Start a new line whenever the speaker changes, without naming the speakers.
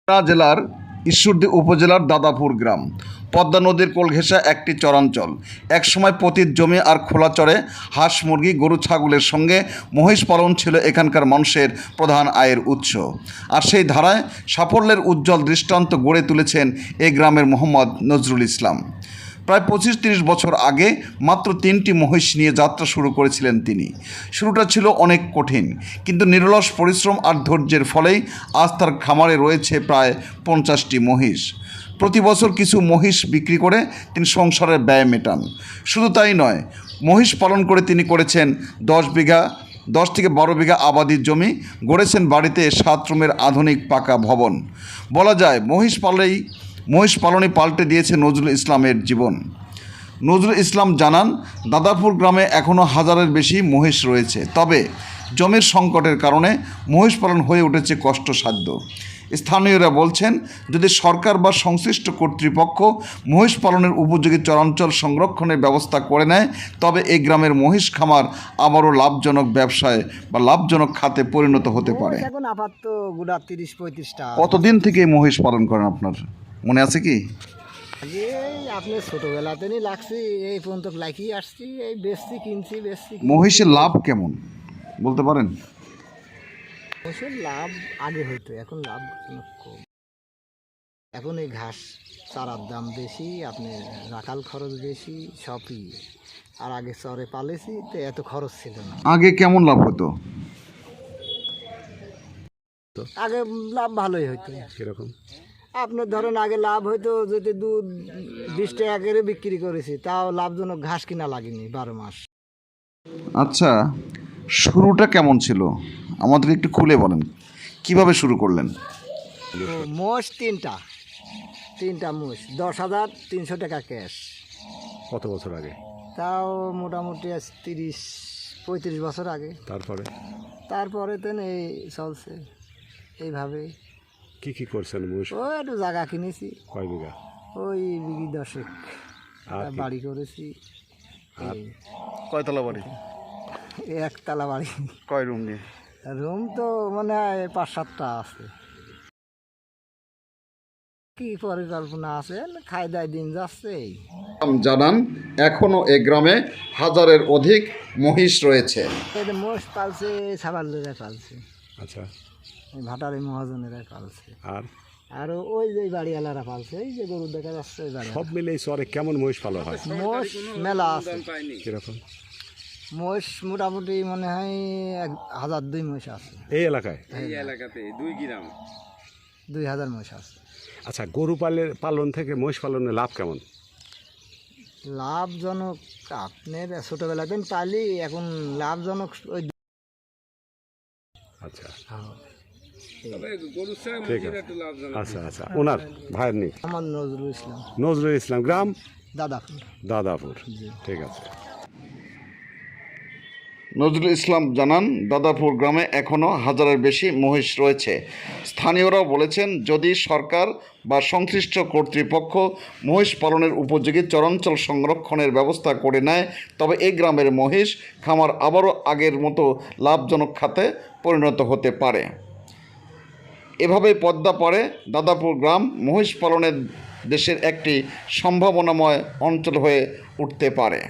পাবনা জেলার ঈশ্বরদী উপজেলার দাদাপুর গ্রাম পদ্মা নদীর কোল ঘেঁষা একটি চরাঞ্চল। একসময় পতিত জমি আর খোলা চরে হাঁস মুরগি গরু ছাগলের সঙ্গে মহিষ পালন ছিল এখানকার মানুষের প্রধান আয়ের উৎস। আর সেই ধারায় সাফল্যের উজ্জ্বল দৃষ্টান্ত গড়ে তুলেছেন এই গ্রামের মোহাম্মদ নজরুল ইসলাম। প্রায় 25-30 বছর আগে মাত্র 3টি মহিষ নিয়ে যাত্রা শুরু করেছিলেন তিনি। শুরুটা ছিল অনেক কঠিন, কিন্তু নিরলস পরিশ্রম আর ধৈর্যের ফলেই আজ তার খামারে রয়েছে প্রায় 50টি মহিষ। প্রতি বছর কিছু মহিষ বিক্রি করে তিনি সংসারের ব্যয় মেটান। শুধু তাই নয়, মহিষ পালন করে তিনি করেছেন 10 থেকে 12 বিঘা আবাদির জমি, গড়েছেন বাড়িতে 7 রুমের আধুনিক পাকা ভবন। বলা যায় মহিষ পালনই পাল্টে দিয়েছে নজরুল ইসলামের জীবন। নজরুল ইসলাম জানান, দাদাপুর গ্রামে এখনও হাজারের বেশি মহিষ রয়েছে, তবে জমির সংকটের কারণে মহিষ পালন হয়ে উঠেছে কষ্টসাধ্য। স্থানীয়রা বলছেন, যদি সরকার বা সংশ্লিষ্ট কর্তৃপক্ষ মহিষ পালনের উপযোগী চরাঞ্চল সংরক্ষণের ব্যবস্থা করে নেয়, তবে এই গ্রামের মহিষ খামার আবারও লাভজনক ব্যবসায় বা লাভজনক খাতে পরিণত হতে পারে।
এখন আপাতত গুড়া 30-35টা।
কতদিন থেকে এই মহিষ পালন করেন আপনার মনে আছে কি?
আপনি ছোটবেলাতেই লাগছি, এই পর্যন্ত লাগিয়ে আসছি, এই বেচছি কিনছি।
মহিষের লাভ কেমন বলতে পারেন?
মহিষের লাভ আগে হইতো, এখন লাভ কম। এখন এই ঘাস চারার দাম বেশি, আপনি রাখাল খরচ বেশি, সবই। আর আগে চরে পালেছি তো এত খরচ ছিল না।
আগে কেমন লাভ হতো?
আগে লাভ ভালোই হইতো।
কিরকম?
আপনার ধরেন আগে লাভ হয়তো, যদি দুধ 20 টাকা করে বিক্রি করেছি, তাও লাভজনক ঘাস কিনা লাগেনি 12 মাস।
আচ্ছা, শুরুটা কেমন ছিল আমাদের একটু খুলে বলেন, কিভাবে শুরু করলেন?
মোষ তিনটা মোষ, 10,300 টাকা ক্যাশ।
কত বছর আগে?
তাও মোটামুটি 30-35 বছর আগে। তারপরে তো এই চলছে এইভাবে।
কি করছেন?
ওই একটু জায়গা কিনেছি।
কয় বিঘা?
ওই বিঘি 10। বাড়ি করেছি।
কয়তলা বাড়ি?
একতলা বাড়ি।
কয় রুম নিয়ে?
রুম তো মনে হয় 5-7টা আছে। কি পরিকল্পনা আছে, খাই দায় দিন যাচ্ছে।
জানান, এখনো এই গ্রামে হাজারের অধিক মহিষ রয়েছে।
মোষ পালছে, ছাবালরা পালছে।
আচ্ছা,
ভাটারি মহাজনেরা পালছে। আর ওই যে বাড়িওয়ালারা পালছে, এই যে গরু দেখা যাচ্ছে।
সব মিলে এই চরে কেমন মহিষ পালন হয়?
মোষ মেলা আছে।
কিরকম?
মোষ মোটামুটি মনে হয় 1,002 মোষ আছে
এই এলাকায়।
2,000 মোষ আছে।
আচ্ছা, গরু পালন থেকে মহিষ পালনের লাভ কেমন?
লাভজনক আপনার ছোটবেলাতে পালি, এখন লাভজনক ওই।
আচ্ছা, ঠিক আছে। আচ্ছা, ওনার ভাইয়ের নেই?
আমার
নজরুল ইসলাম, গ্রাম
দাদাপুর।
ঠিক আছে।
নজরুল ইসলাম জানান, দাদাপুর গ্রামে এখনও হাজারের বেশি মহিষ রয়েছে। স্থানীয়রাও বলেছেন, যদি সরকার বা সংশ্লিষ্ট কর্তৃপক্ষ মহিষ পালনের উপযোগী চরাঞ্চল সংরক্ষণের ব্যবস্থা করে নেয়, তবে এই গ্রামের মহিষ খামার আবারও আগের মতো লাভজনক খাতে পরিণত হতে পারে। এভাবেই পদ্মা পাড়ে দাদাপুর গ্রাম মহিষ পালনের দেশের একটি সম্ভাবনাময় অঞ্চল হয়ে উঠতে পারে।